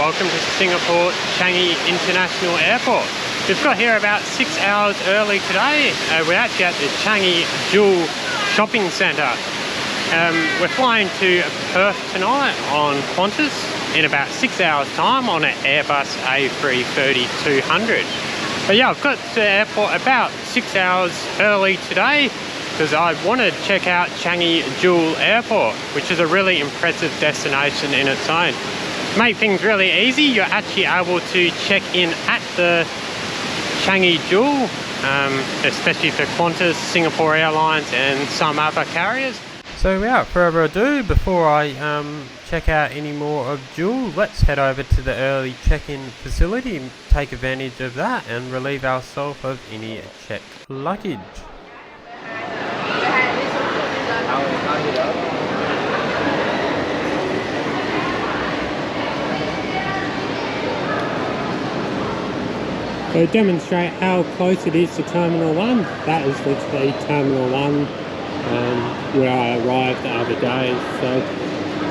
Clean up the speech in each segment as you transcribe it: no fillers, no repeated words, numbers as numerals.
welcome to Singapore Changi International Airport. We've got here about 6 hours early today. We're actually at the Changi Jewel Shopping Centre. We're flying to Perth tonight on Qantas in about 6 hours time on an Airbus A330-200. But yeah, I've got to the airport about 6 hours early today because I want to check out Changi Jewel Airport, which is a really impressive destination in its own. To make things really easy, you're actually able to check in at the Changi Jewel, especially for Qantas, Singapore Airlines and some other carriers. So without further ado, before I check out any more of Jewel, let's head over to the early check-in facility and take advantage of that and relieve ourselves of any checked luggage. To demonstrate how close it is to Terminal 1, that is literally Terminal 1 where I arrived the other day. So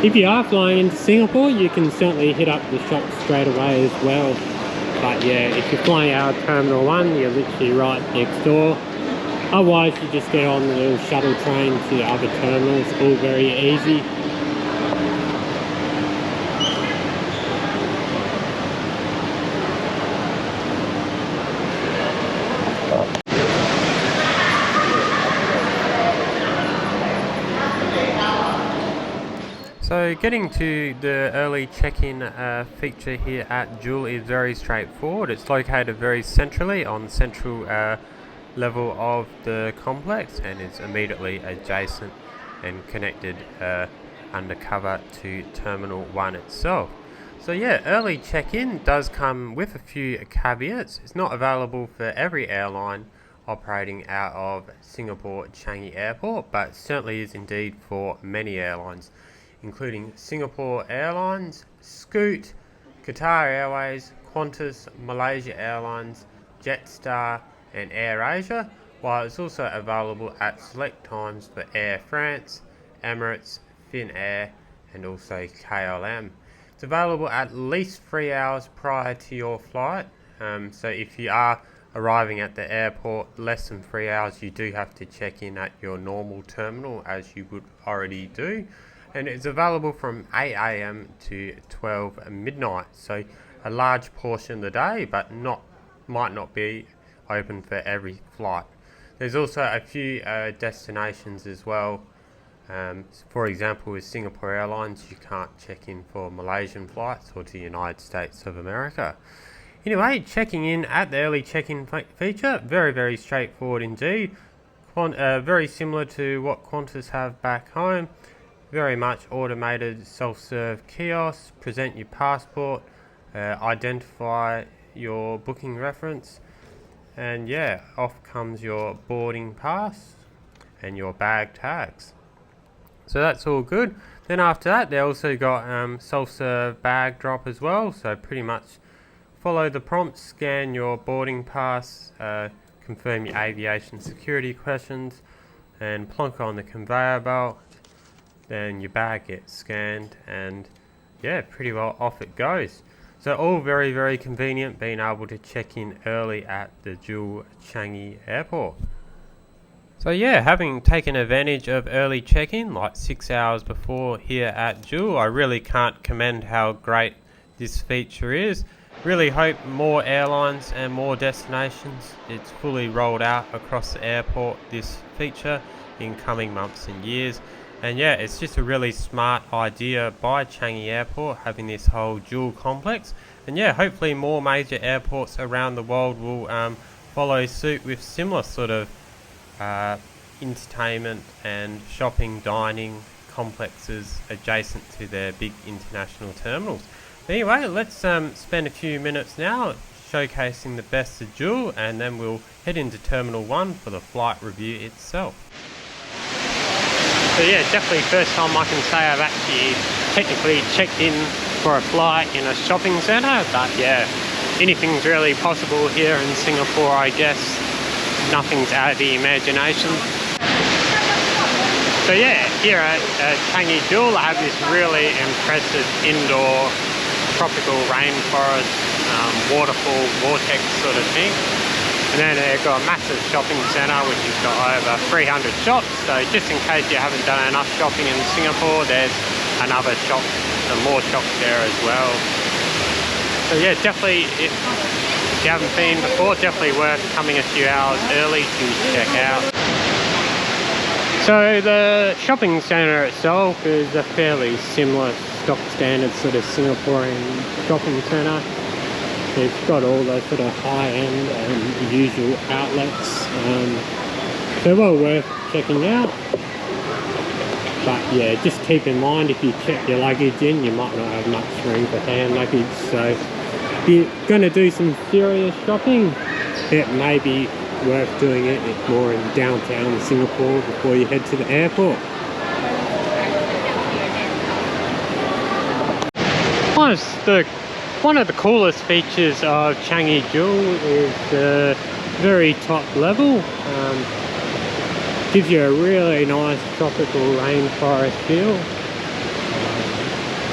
if you are flying into Singapore, you can certainly hit up the shop straight away as well. But yeah, if you're flying out of Terminal 1, you're literally right next door. Otherwise, you just get on the little shuttle train to the other terminals, all very easy. So getting to the early check-in feature here at Jewel is very straightforward. It's located very centrally on the central level of the complex and is immediately adjacent and connected undercover to Terminal 1 itself. So yeah, early check-in does come with a few caveats. It's not available for every airline operating out of Singapore Changi Airport, but certainly is indeed for many airlines, including Singapore Airlines, Scoot, Qatar Airways, Qantas, Malaysia Airlines, Jetstar and AirAsia, while it's also available at select times for Air France, Emirates, Finnair and also KLM. It's available at least 3 hours prior to your flight, so if you are arriving at the airport less than 3 hours, you do have to check in at your normal terminal as you would already do. And it's available from 8 AM to 12 midnight, so a large portion of the day, but might not be open for every flight. There's also a few destinations as well. For example, with Singapore Airlines, you can't check in for Malaysian flights or to the United States of America. Anyway, checking in at the early check-in feature, very straightforward indeed. Very similar to what Qantas have back home. Very much automated self-serve kiosks. Present your passport, identify your booking reference, and yeah, off comes your boarding pass and your bag tags. So that's all good. Then after that, they also got self-serve bag drop as well. So pretty much follow the prompts, scan your boarding pass, confirm your aviation security questions, and plonk on the conveyor belt. Then your bag gets scanned and yeah, pretty well off it goes. So all very convenient, being able to check in early at the Jewel Changi Airport. So yeah, having taken advantage of early check-in like 6 hours before here at Jewel, I really can't commend how great this feature is. Really hope more airlines and more destinations, it's fully rolled out across the airport, this feature, in coming months and years. And yeah, it's just a really smart idea by Changi Airport, having this whole Jewel complex. And yeah, hopefully more major airports around the world will follow suit with similar sort of entertainment and shopping, dining complexes adjacent to their big international terminals. Anyway, let's spend a few minutes now showcasing the best of Jewel, and then we'll head into Terminal 1 for the flight review itself. So yeah, definitely first time I can say I've actually technically checked in for a flight in a shopping centre, but yeah, anything's really possible here in Singapore, I guess. Nothing's out of the imagination. So yeah, here at Changi Jewel I have this really impressive indoor tropical rainforest, waterfall, vortex sort of thing. And then they've got a massive shopping centre which has got over 300 shops, so just in case you haven't done enough shopping in Singapore, there's another shop, some more shops there as well. So yeah, definitely, if you haven't been before, definitely worth coming a few hours early to check out. So the shopping centre itself is a fairly similar stock standard sort of Singaporean shopping centre. It's got all those sort of high-end and usual outlets. They're well worth checking out. But yeah, just keep in mind, if you check your luggage in, you might not have much room for hand luggage. So if you're going to do some serious shopping, it may be worth doing it more in downtown Singapore before you head to the airport. One of the coolest features of Changi Jewel is the very top level. Gives you a really nice tropical rainforest feel.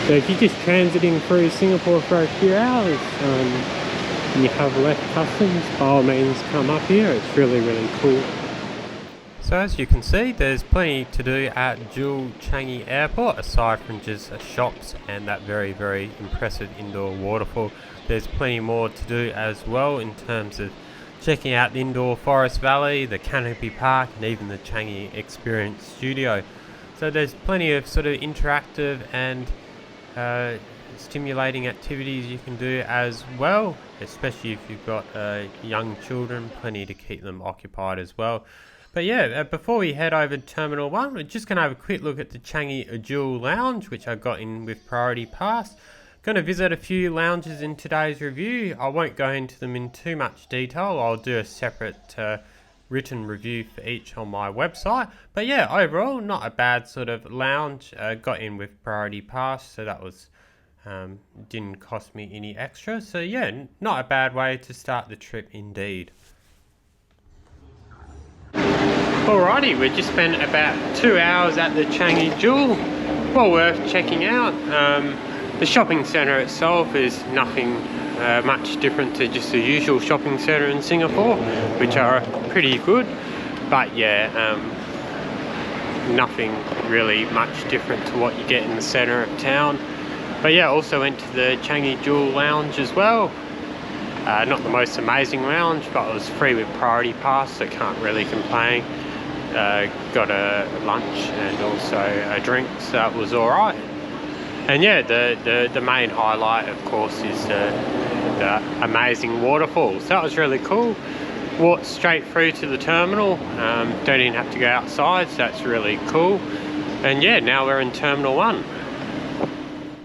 So if you're just transiting through Singapore for a few hours and you have left customs, by all means come up here. It's really, really cool. So as you can see, there's plenty to do at Jewel Changi Airport, aside from just shops and that very, very impressive indoor waterfall. There's plenty more to do as well in terms of checking out the indoor forest valley, the canopy park, and even the Changi Experience Studio. So there's plenty of sort of interactive and stimulating activities you can do as well, especially if you've got young children, plenty to keep them occupied as well. But yeah, before we head over to Terminal 1, we're just going to have a quick look at the Changi Jewel Lounge, which I got in with Priority Pass. Going to visit a few lounges in today's review. I won't go into them in too much detail. I'll do a separate written review for each on my website. But yeah, overall, not a bad sort of lounge. Got in with Priority Pass, so that was didn't cost me any extra. So yeah, not a bad way to start the trip indeed. Alrighty, we just spent about 2 hours at the Changi Jewel. Well worth checking out. The shopping centre itself is nothing much different to just the usual shopping centre in Singapore, which are pretty good. But yeah, nothing really much different to what you get in the centre of town. But yeah, also went to the Changi Jewel Lounge as well. Not the most amazing lounge, but it was free with Priority Pass, so can't really complain. Got a lunch and also a drink, so that was alright. And yeah, the main highlight of course is the amazing waterfall, so that was really cool. Walked straight through to the terminal, don't even have to go outside, so that's really cool. And yeah, now we're in Terminal 1.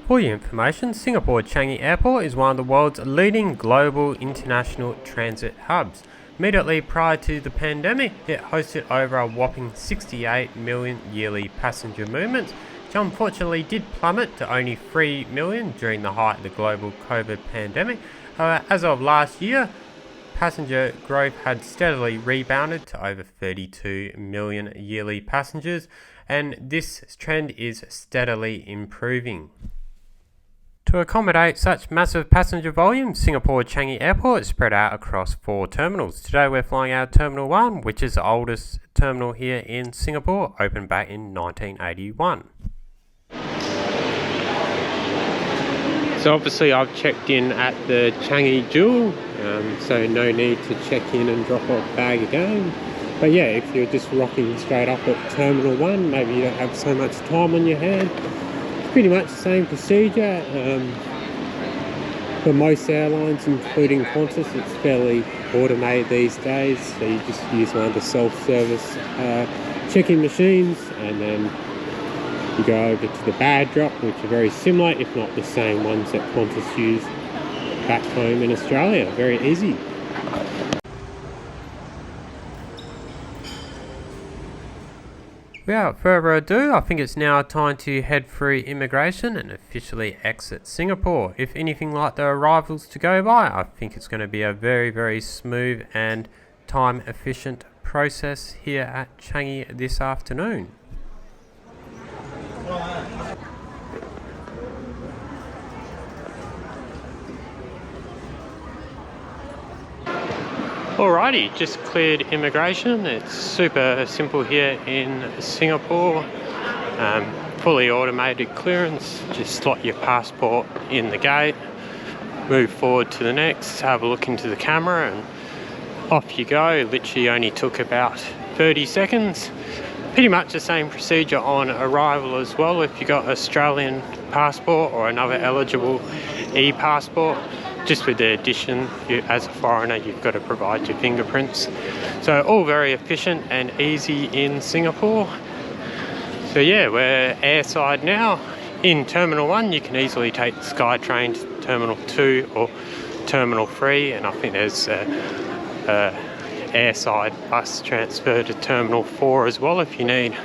For your information, Singapore Changi Airport is one of the world's leading global international transit hubs. Immediately prior to the pandemic, it hosted over a whopping 68 million yearly passenger movements, which unfortunately did plummet to only 3 million during the height of the global COVID pandemic. As of last year, passenger growth had steadily rebounded to over 32 million yearly passengers, and this trend is steadily improving. To accommodate such massive passenger volumes, Singapore Changi Airport is spread out across 4 terminals. Today we're flying out of Terminal 1, which is the oldest terminal here in Singapore, opened back in 1981. So obviously I've checked in at the Changi Jewel, so no need to check in and drop off bag again. But yeah, if you're just rocking straight up at Terminal 1, maybe you don't have so much time on your hand, pretty much the same procedure. For most airlines, including Qantas, it's fairly automated these days, so you just use one of the self-service check-in machines, and then you go over to the bag drop, which are very similar, if not the same ones that Qantas use back home in Australia. Very easy. Without further ado, I think it's now time to head through immigration and officially exit Singapore. If anything like the arrivals to go by, I think it's going to be a very, very smooth and time efficient process here at Changi this afternoon. Alrighty, just cleared immigration. It's super simple here in Singapore. Fully automated clearance. Just slot your passport in the gate, move forward to the next, have a look into the camera, and off you go. Literally only took about 30 seconds. Pretty much the same procedure on arrival as well if you got Australian passport or another eligible e-passport. Just with the addition, as a foreigner, you've got to provide your fingerprints. So all very efficient and easy in Singapore. So yeah, we're airside now. In Terminal 1, you can easily take the SkyTrain to Terminal 2 or Terminal 3, and I think there's a airside bus transfer to Terminal 4 as well if you need.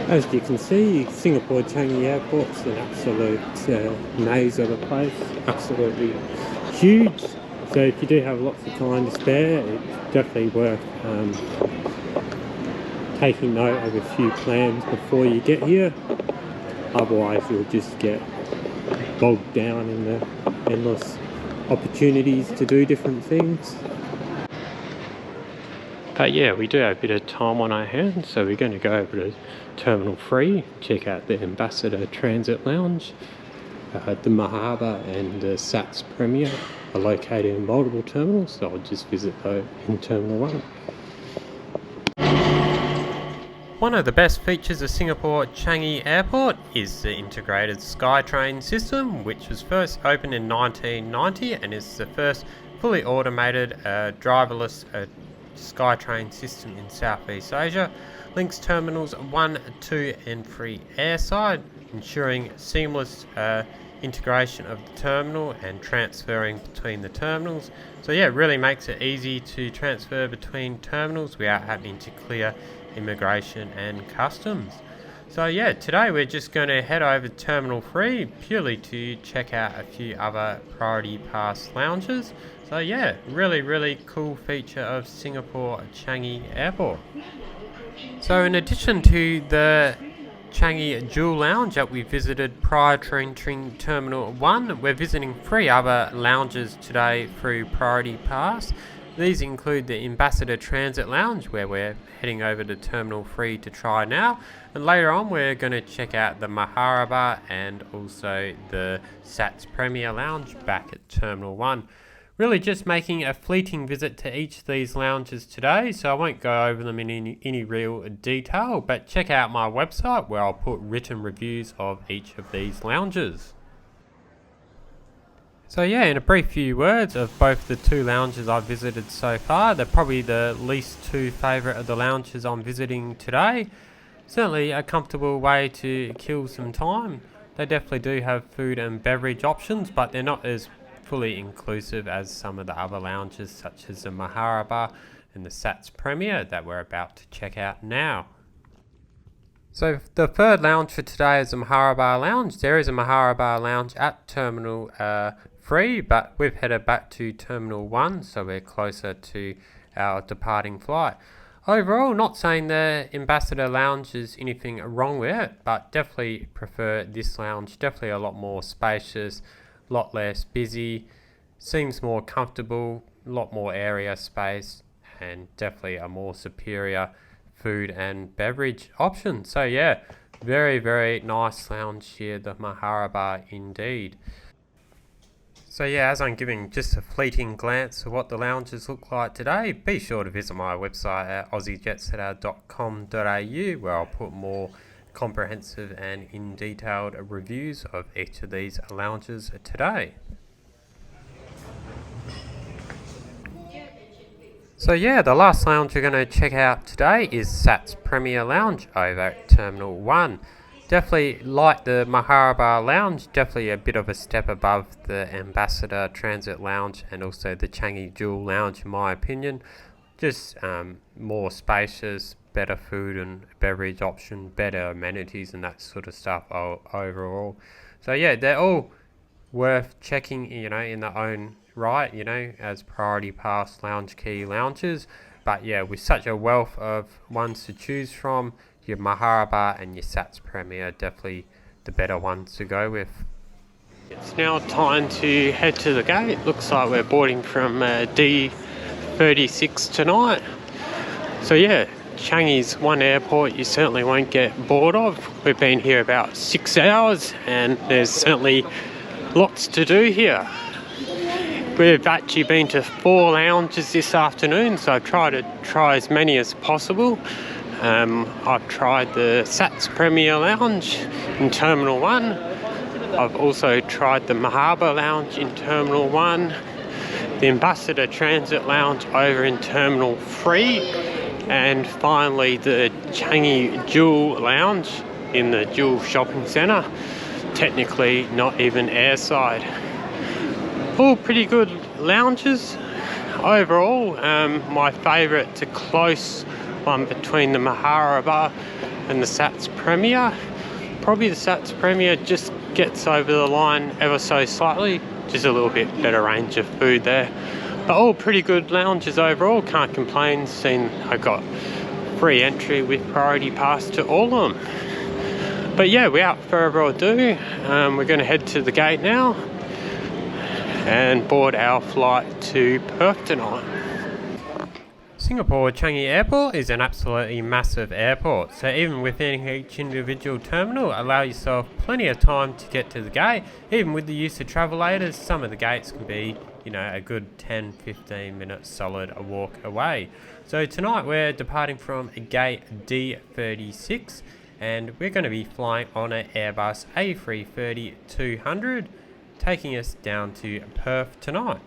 As you can see, Singapore Changi Airport's an absolute maze of a place, absolutely huge. So if you do have lots of time to spare, it's definitely worth taking note of a few plans before you get here. Otherwise you'll just get bogged down in the endless opportunities to do different things. But yeah, we do have a bit of time on our hands, so we're going to go over to Terminal 3, check out the Ambassador Transit Lounge. The Mahaba and the SATS Premier are located in multiple terminals, so I'll just visit those in Terminal 1. One of the best features of Singapore Changi Airport is the integrated SkyTrain system, which was first opened in 1990 and is the first fully automated driverless SkyTrain system in Southeast Asia. Links terminals 1, 2 and 3 airside, ensuring seamless integration of the terminal and transferring between the terminals. So yeah, it really makes it easy to transfer between terminals without having to clear immigration and customs. So yeah, today we're just going to head over to Terminal 3 purely to check out a few other priority pass lounges. So yeah, really cool feature of Singapore Changi Airport. So in addition to the Changi Jewel Lounge that we visited prior to entering Terminal 1, we're visiting 3 other lounges today through Priority Pass. These include the Ambassador Transit Lounge, where we're heading over to Terminal 3 to try now, and later on we're going to check out the Maharaba and also the SATS Premier Lounge back at Terminal 1. Really just making a fleeting visit to each of these lounges today, so I won't go over them in any real detail, but check out my website where I'll put written reviews of each of these lounges. So yeah, in a brief few words of both the 2 lounges I've visited so far, they're probably the least 2 favourite of the lounges I'm visiting today. Certainly a comfortable way to kill some time. They definitely do have food and beverage options, but they're not as fully inclusive as some of the other lounges such as the Maharaba and the SATS Premier that we're about to check out now. So the third lounge for today is the Maharaba Lounge. There is a Maharaba Lounge at Terminal 3, but we've headed back to Terminal 1, so we're closer to our departing flight. Overall, not saying the Ambassador Lounge is anything wrong with it, but definitely prefer this lounge. Definitely a lot more spacious, a lot less busy, seems more comfortable, a lot more area space, and definitely a more superior food and beverage option. So yeah, very nice lounge here, the Maharaba indeed. So yeah, as I'm giving just a fleeting glance of what the lounges look like today, be sure to visit my website at aussiejetsetter.com.au where I'll put more comprehensive and in detailed reviews of each of these lounges today. So yeah, the last lounge we're going to check out today is SATS Premier Lounge over at Terminal 1. Definitely like the Maharaba Lounge, definitely a bit of a step above the Ambassador Transit Lounge and also the Changi Jewel Lounge in my opinion. Just more spacious, better food and beverage option, better amenities and that sort of stuff overall. So yeah, they're all worth checking, in their own right, as priority pass lounge key lounges. But yeah, with such a wealth of ones to choose from, your Maharaba and your Sats Premier are definitely the better ones to go with. It's now time to head to the gate. Looks like we're boarding from D36 tonight. So yeah, Changi's one airport you certainly won't get bored of. We've been here about 6 hours and there's certainly lots to do here. We've actually been to 4 lounges this afternoon, so I've tried to try as many as possible. I've tried the Sats Premier Lounge in Terminal 1. I've also tried the Mahaba Lounge in Terminal 1, the Ambassador Transit Lounge over in Terminal 3, and finally the Changi Jewel Lounge in the Jewel Shopping Centre, technically not even airside. All pretty good lounges overall. My favourite, the close one between the Maharaba and the Sats Premier. Probably the Sats Premier just gets over the line ever so slightly, just a little bit better range of food there. But all pretty good lounges overall, can't complain, seeing I got free entry with priority pass to all of them. But yeah, without further ado, we're going to head to the gate now and board our flight to Perth tonight. Singapore Changi Airport is an absolutely massive airport, so even within each individual terminal, allow yourself plenty of time to get to the gate. Even with the use of travellators, some of the gates can be, a good 10-15 minutes solid a walk away. So tonight we're departing from gate D36 and we're going to be flying on an Airbus A330-200, taking us down to Perth tonight.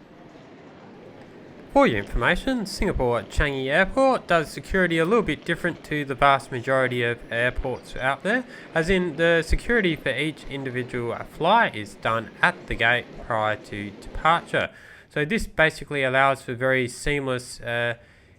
For your information, Singapore Changi Airport does security a little bit different to the vast majority of airports out there, as in the security for each individual flight is done at the gate prior to departure. So this basically allows for very seamless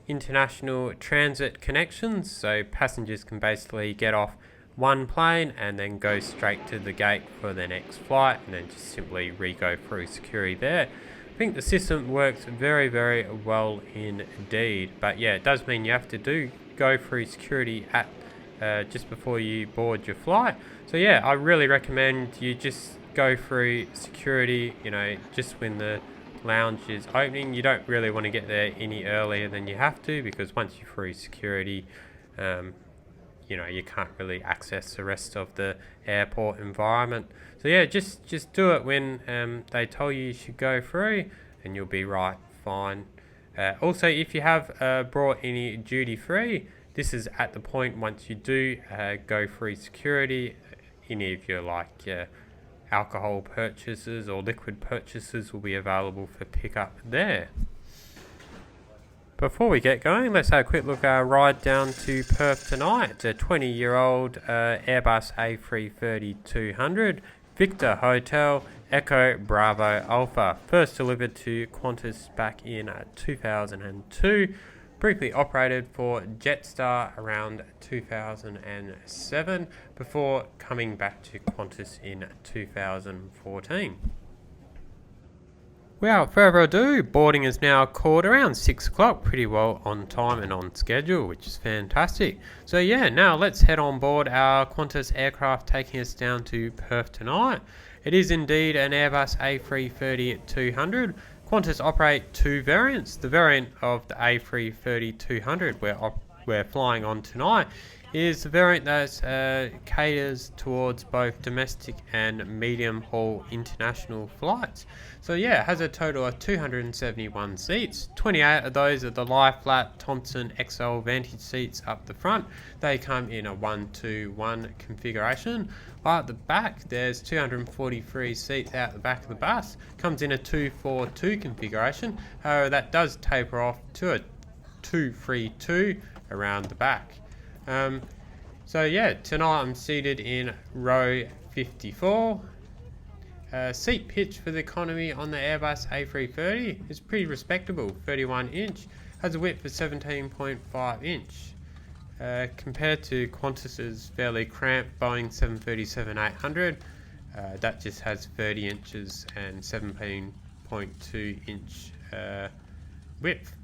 international transit connections, so passengers can basically get off one plane and then go straight to the gate for their next flight and then just simply re-go through security there. I think the system works very, very well indeed, but yeah, it does mean you have to go through security at just before you board your flight. So yeah, I really recommend you just go through security, just when the lounge is opening. You don't really want to get there any earlier than you have to, because once you're through security, you can't really access the rest of the airport environment. So yeah, just do it when they tell you should go through, and you'll be right fine. Also, if you have brought any duty free, this is at the point once you do go through security, any of your alcohol purchases or liquid purchases will be available for pickup there. Before we get going, let's have a quick look at our ride down to Perth tonight. It's a 20-year-old Airbus A330-200, Victor Hotel, Echo Bravo Alpha. First delivered to Qantas back in 2002. Briefly operated for Jetstar around 2007 before coming back to Qantas in 2014. Without further ado, boarding is now called around 6 o'clock, pretty well on time and on schedule, which is fantastic. So yeah, now let's head on board our Qantas aircraft taking us down to Perth tonight. It is indeed an Airbus A330-200. Qantas operate 2 variants. The variant of the A330-200 we're flying on tonight is the variant that caters towards both domestic and medium haul international flights. So yeah, it has a total of 271 seats. 28 of those are the lie flat Thompson XL Vantage seats up the front. They come in a 1-2-1 configuration. While at the back, there's 243 seats out the back of the bus. Comes in a 2-4-2 configuration. However, that does taper off to a 2-3-2 around the back. So yeah, tonight I'm seated in row 54. Seat pitch for the economy on the Airbus A330 is pretty respectable, 31 inch, has a width of 17.5 inch. Compared to Qantas's fairly cramped Boeing 737-800, That just has 30 inches and 17.2 inch width.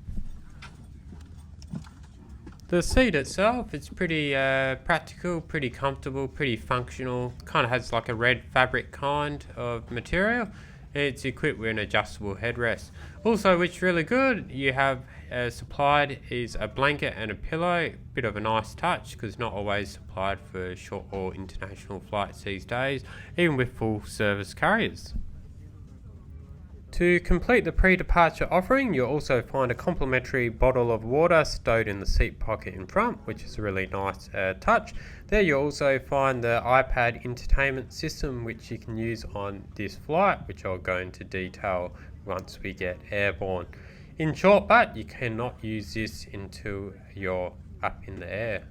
The seat itself, it's pretty practical, pretty comfortable, pretty functional. Kind of has like a red fabric kind of material. It's equipped with an adjustable headrest. Also, which is really good, you have supplied is a blanket and a pillow. Bit of a nice touch because not always supplied for short or international flights these days, even with full service carriers. To complete the pre-departure offering, you'll also find a complimentary bottle of water stowed in the seat pocket in front, which is a really nice touch. There you'll also find the iPad entertainment system, which you can use on this flight, which I'll go into detail once we get airborne. In short, but you cannot use this until you're up in the air.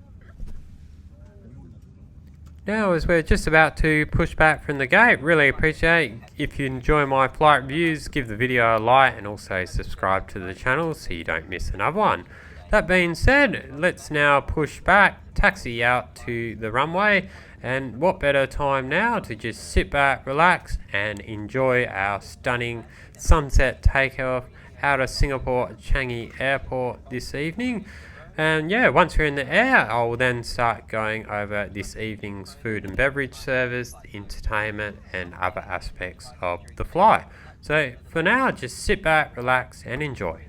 Now, as we're just about to push back from the gate, really appreciate if you enjoy my flight reviews, give the video a like and also subscribe to the channel so you don't miss another one. That being said, let's now push back, taxi out to the runway, and what better time now to just sit back, relax and enjoy our stunning sunset takeoff out of Singapore Changi Airport this evening. And yeah, once we're in the air, I will then start going over this evening's food and beverage service, the entertainment and other aspects of the flight. So for now, just sit back, relax and enjoy.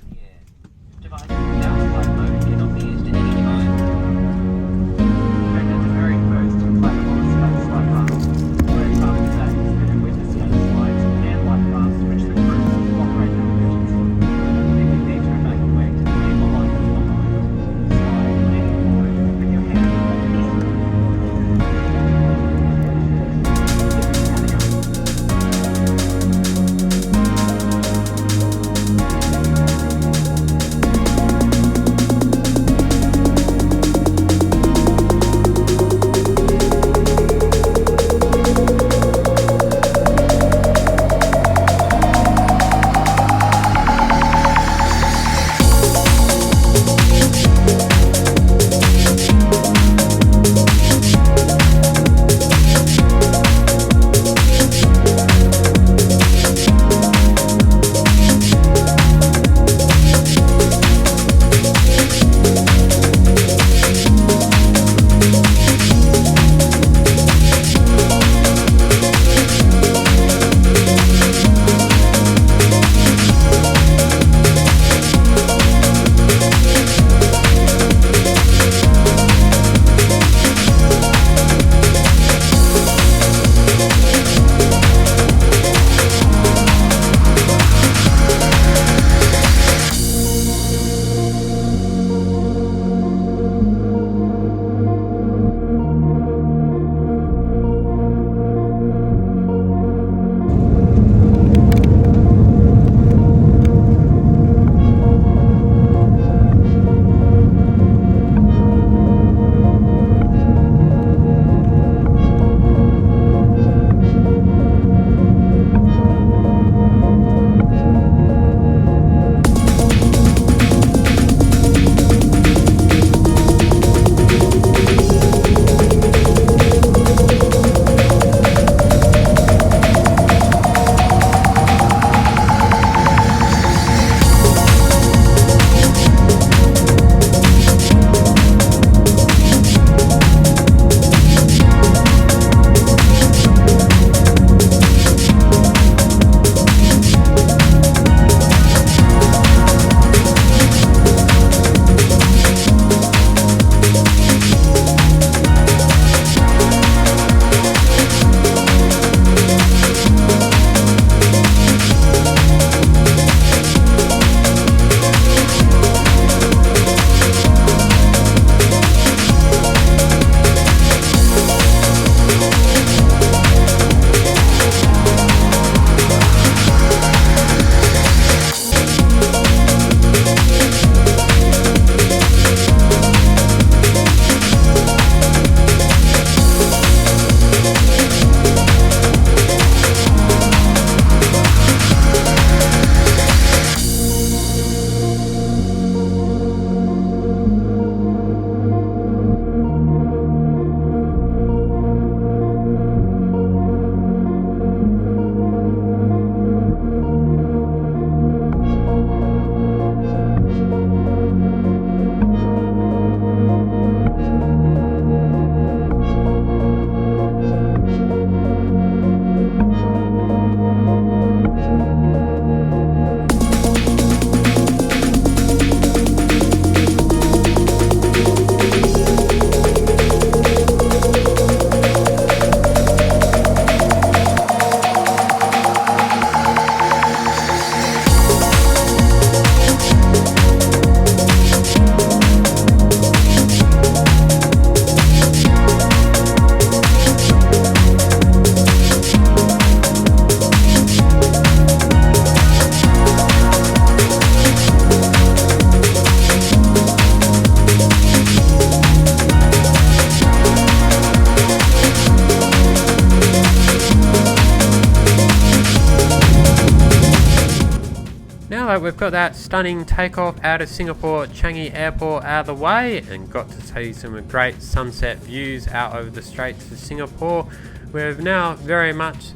now that we've got that stunning takeoff out of Singapore Changi Airport out of the way and got to see some great sunset views out over the Straits of Singapore, we're now very much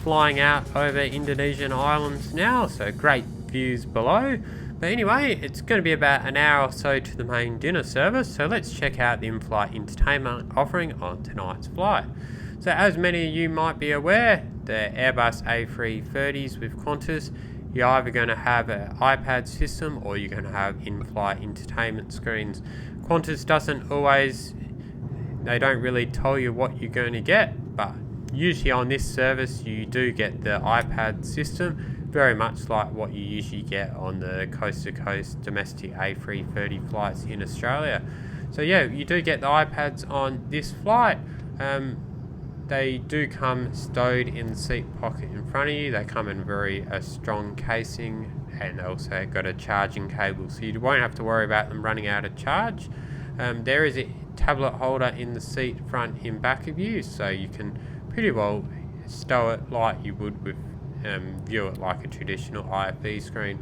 flying out over Indonesian islands now, so great views below. But anyway, it's going to be about an hour or so to the main dinner service, so let's check out the in-flight entertainment offering on tonight's flight. So as many of you might be aware, the Airbus A330s with Qantas, you're either going to have an iPad system or you're going to have in-flight entertainment screens. Qantas doesn't always, they don't really tell you what you're going to get, but usually on this service you do get the iPad system, very much like what you usually get on the coast-to-coast domestic A330 flights in Australia. So yeah, you do get the iPads on this flight. They do come stowed in the seat pocket in front of you. They come in very strong casing, and they also got a charging cable, so you won't have to worry about them running out of charge. There is a tablet holder in the seat front and back of you, so you can pretty well stow it like you would with view it like a traditional IFE screen.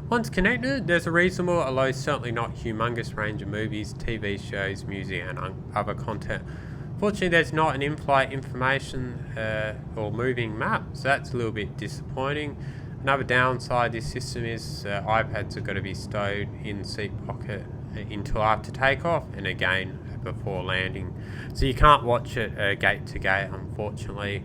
Once connected, there's a reasonable, although certainly not humongous, range of movies, TV shows, music and other content. Fortunately, there's not an in-flight information or moving map, so that's a little bit disappointing. Another downside this system is iPads are going to be stowed in the seat pocket until after takeoff and again before landing, so you can't watch it gate to gate, unfortunately.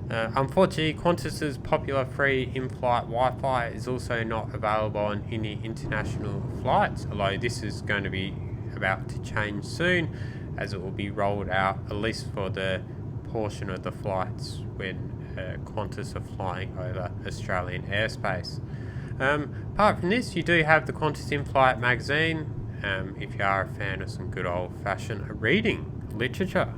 Unfortunately, Qantas's popular free in-flight Wi-Fi is also not available on any international flights, although this is going to be about to change soon, as it will be rolled out at least for the portion of the flights when Qantas are flying over Australian airspace. Apart from this, you do have the Qantas in-flight magazine, if you are a fan of some good old-fashioned reading literature.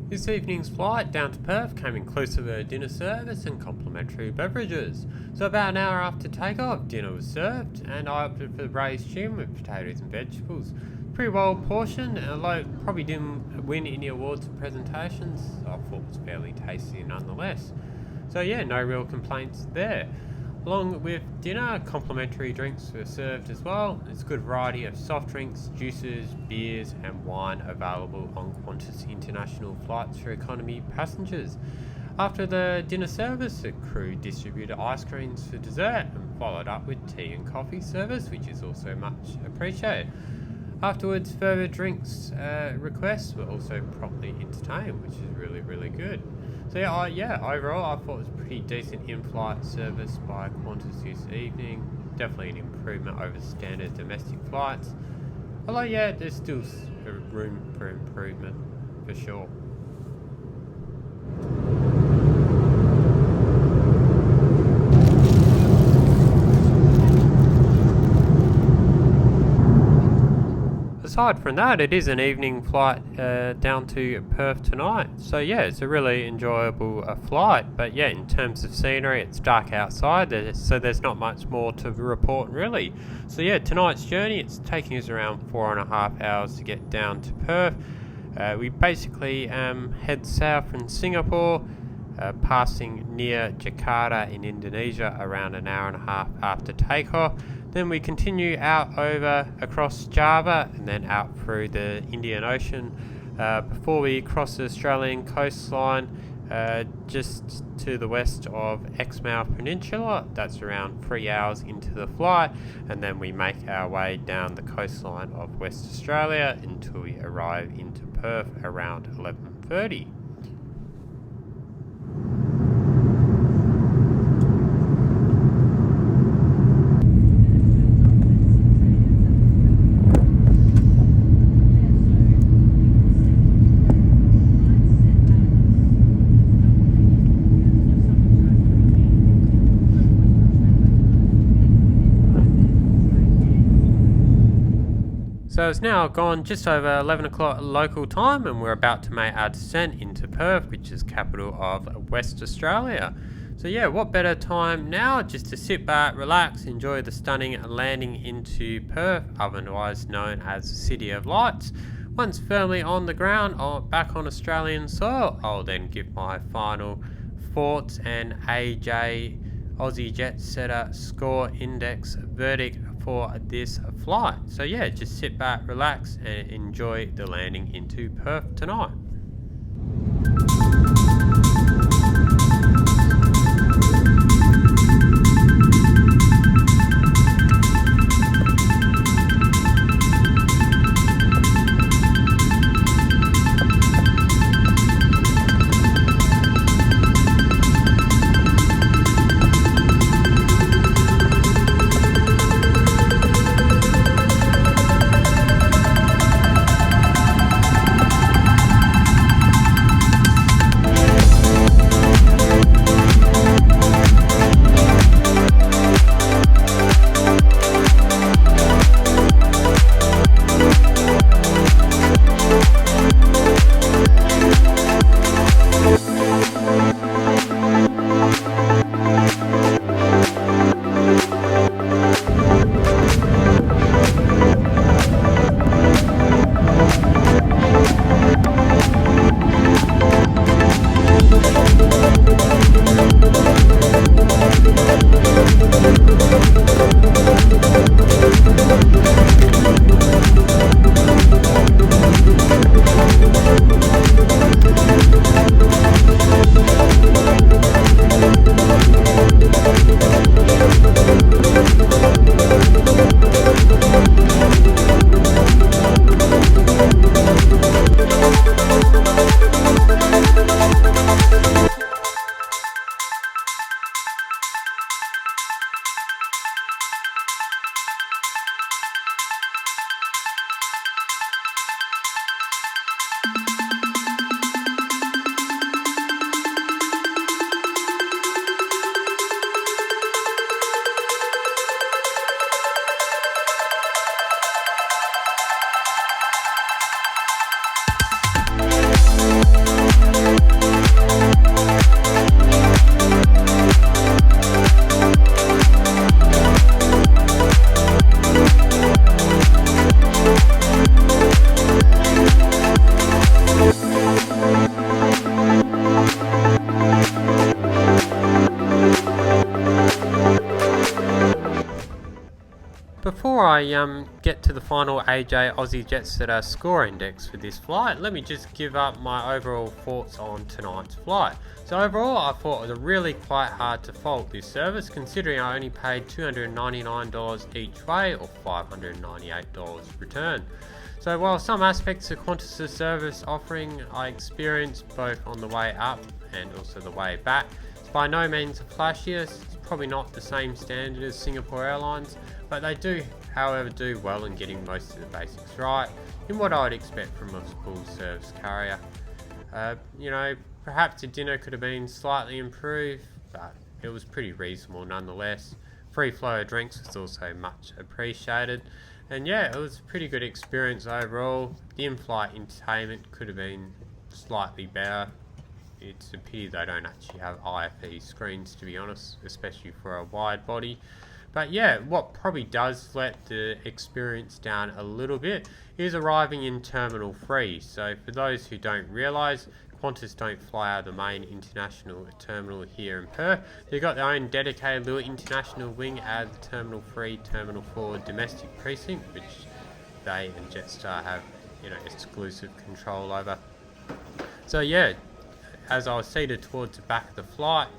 This evening's flight down to Perth came inclusive of a dinner service and complimentary beverages. So about an hour after takeoff, dinner was served, and I opted for the braised tuna with potatoes and vegetables. Pretty well portioned, although it probably didn't win any awards or presentations, I thought it was fairly tasty nonetheless. So yeah, no real complaints there. Along with dinner, complimentary drinks were served as well. There's a good variety of soft drinks, juices, beers and wine available on Qantas international flights for economy passengers. After the dinner service, the crew distributed ice creams for dessert and followed up with tea and coffee service, which is also much appreciated. Afterwards, further drinks requests were also properly entertained, which is really good. So yeah, overall I thought it was a pretty decent in-flight service by Qantas this evening. Definitely an improvement over standard domestic flights. Although yeah, there's still room for improvement for sure. Aside from that, it is an evening flight down to Perth tonight. So yeah, it's a really enjoyable flight. But yeah, in terms of scenery, it's dark outside, so there's not much more to report really. So yeah, tonight's journey, it's taking us around 4.5 hours to get down to Perth. We basically head south from Singapore, passing near Jakarta in Indonesia around an hour and a half after takeoff. Then we continue out over across Java and then out through the Indian Ocean before we cross the Australian coastline just to the west of Exmouth Peninsula. That's around 3 hours into the flight, and then we make our way down the coastline of West Australia until we arrive into Perth around 11:30. So it's now gone just over 11 o'clock local time, and we're about to make our descent into Perth, which is capital of West Australia. So yeah, what better time now just to sit back, relax, enjoy the stunning landing into Perth, otherwise known as the City of Lights. Once firmly on the ground, back on Australian soil, I'll then give my final thoughts and AJ Aussie Jet Setter score index verdict for this flight. So yeah, just sit back, relax and enjoy the landing into Perth tonight. Before I get to the final AJ Aussie Jet Setter score index for this flight, let me just give up my overall thoughts on tonight's flight. So overall, I thought it was really quite hard to fault this service, considering I only paid $299 each way or $598 return. So while some aspects of Qantas' service offering I experienced both on the way up and also the way back, it's by no means the flashiest. It's probably not the same standard as Singapore Airlines, but they do, however, do well in getting most of the basics right, in what I would expect from a full service carrier. You know, perhaps the dinner could have been slightly improved, but it was pretty reasonable nonetheless. Free flow of drinks was also much appreciated, and yeah, it was a pretty good experience overall. The in-flight entertainment could have been slightly better. It's a pity they don't actually have IFE screens, to be honest, especially for a wide body. But yeah, what probably does let the experience down a little bit is arriving in Terminal 3. So for those who don't realise, Qantas don't fly out of the main international terminal here in Perth. They've got their own dedicated little international wing at the Terminal 3, Terminal 4 domestic precinct, which they and Jetstar have, you know, exclusive control over. So yeah, as I was seated towards the back of the flight,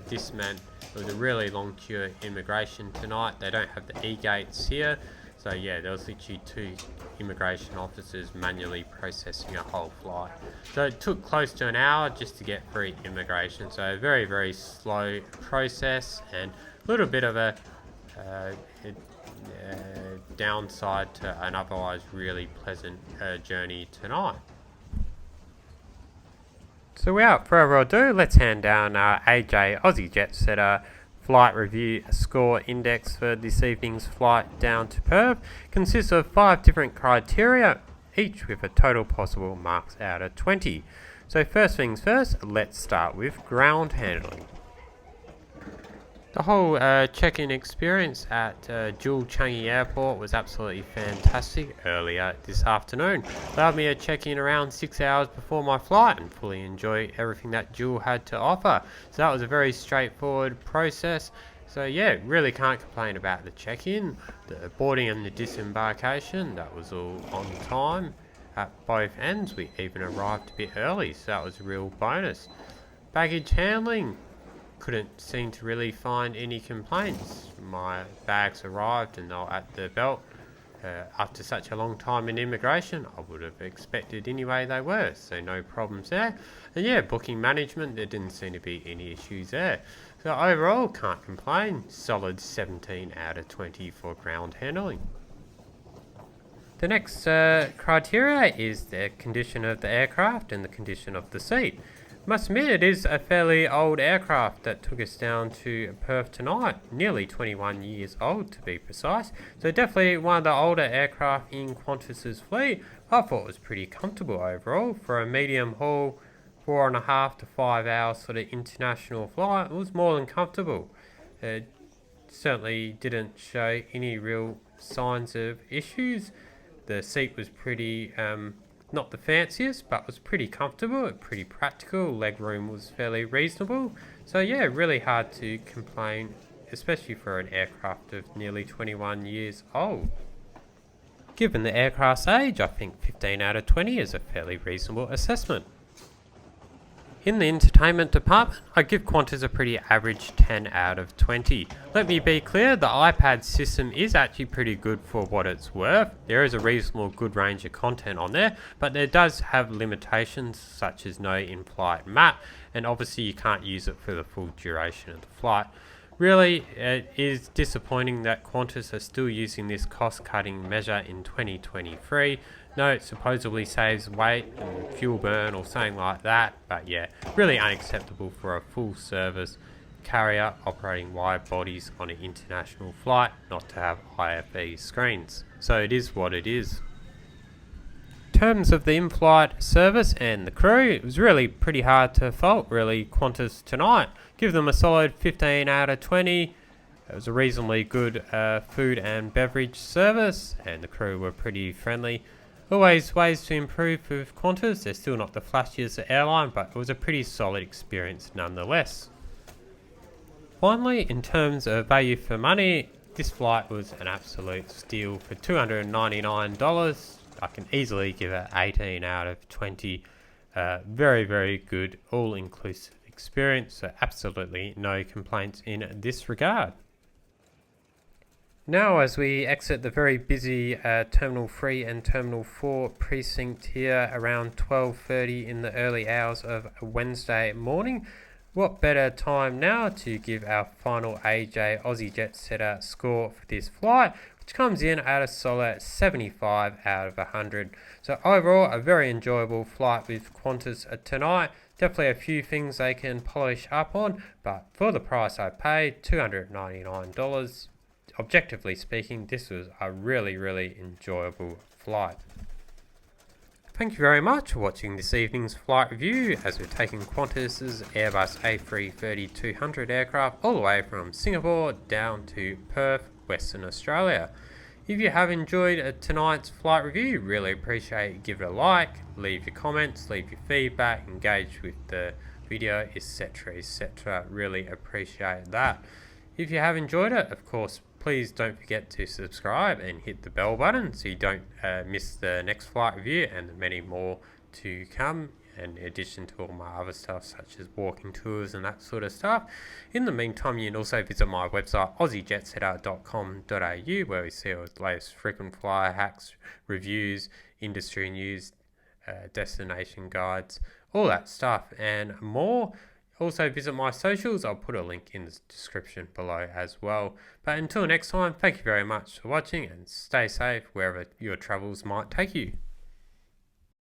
this meant it was a really long queue at immigration tonight. They don't have the e-gates here, so yeah, there was literally 2 immigration officers manually processing a whole flight. So it took close to an hour just to get through immigration, so a very, very slow process and a little bit of a downside to an otherwise really pleasant journey tonight. So without further ado, let's hand down our AJ Aussie Jet Setter flight review score index for this evening's flight down to Perth. Consists of 5 different criteria, each with a total possible marks out of 20. So first things first, let's start with ground handling. The whole check-in experience at Jewel Changi Airport was absolutely fantastic earlier this afternoon. Allowed me to check in around 6 hours before my flight and fully enjoy everything that Jewel had to offer. So that was a very straightforward process. So yeah, really can't complain about the check-in, the boarding and the disembarkation. That was all on time at both ends. We even arrived a bit early, so that was a real bonus. Baggage handling. Couldn't seem to really find any complaints. My bags arrived and they were at the belt. After such a long time in immigration, I would have expected anyway they were, so no problems there. And yeah, booking management, there didn't seem to be any issues there. So overall, can't complain. Solid 17 out of 20 for ground handling. The next criteria is the condition of the aircraft and the condition of the seat. Must admit, it is a fairly old aircraft that took us down to Perth tonight, nearly 21 years old to be precise. So definitely one of the older aircraft in Qantas's fleet. I thought it was pretty comfortable overall for a medium haul, 4.5 to 5 hours sort of international flight. It was more than comfortable. It certainly didn't show any real signs of issues. The seat was pretty not the fanciest, but was pretty comfortable, pretty practical. Leg room was fairly reasonable. So yeah, really hard to complain, especially for an aircraft of nearly 21 years old. Given the aircraft's age, I think 15 out of 20 is a fairly reasonable assessment. In the entertainment department, I give Qantas a pretty average 10 out of 20. Let me be clear, the iPad system is actually pretty good for what it's worth. There is a reasonable good range of content on there, but there does have limitations such as no in-flight map, and obviously you can't use it for the full duration of the flight. Really, it is disappointing that Qantas are still using this cost-cutting measure in 2023. No, it supposedly saves weight and fuel burn or something like that, but yeah, really unacceptable for a full-service carrier operating wide bodies on an international flight not to have IFE screens. So it is what it is. In terms of the in-flight service and the crew, it was really pretty hard to fault really Qantas tonight. Give them a solid 15 out of 20. It was a reasonably good food and beverage service, and the crew were pretty friendly. Always ways to improve with Qantas. They're still not the flashiest airline, but it was a pretty solid experience nonetheless. Finally, in terms of value for money, this flight was an absolute steal for $299. I can easily give it 18 out of 20. Very, very good all-inclusive experience, so absolutely no complaints in this regard. Now, as we exit the very busy Terminal 3 and Terminal 4 precinct here around 12:30 in the early hours of Wednesday morning, what better time now to give our final AJ Aussie Jet Setter score for this flight, which comes in at a solid 75 out of 100. So overall, a very enjoyable flight with Qantas tonight. Definitely a few things they can polish up on, but for the price I paid, $299, objectively speaking, this was a really, really enjoyable flight. Thank you very much for watching this evening's flight review as we're taking Qantas's Airbus A330-200 aircraft all the way from Singapore down to Perth, Western Australia. If you have enjoyed tonight's flight review, really appreciate it. Give it a like, leave your comments, leave your feedback, engage with the video, etc, etc. Really appreciate that. If you have enjoyed it, of course, please don't forget to subscribe and hit the bell button so you don't miss the next flight review and the many more to come, in addition to all my other stuff such as walking tours and that sort of stuff. In the meantime, you can also visit my website aussiejetsetter.com.au where we see all the latest frequent flyer hacks, reviews, industry news, destination guides, all that stuff and more. Also visit my socials, I'll put a link in the description below as well. But until next time, thank you very much for watching and stay safe wherever your travels might take you.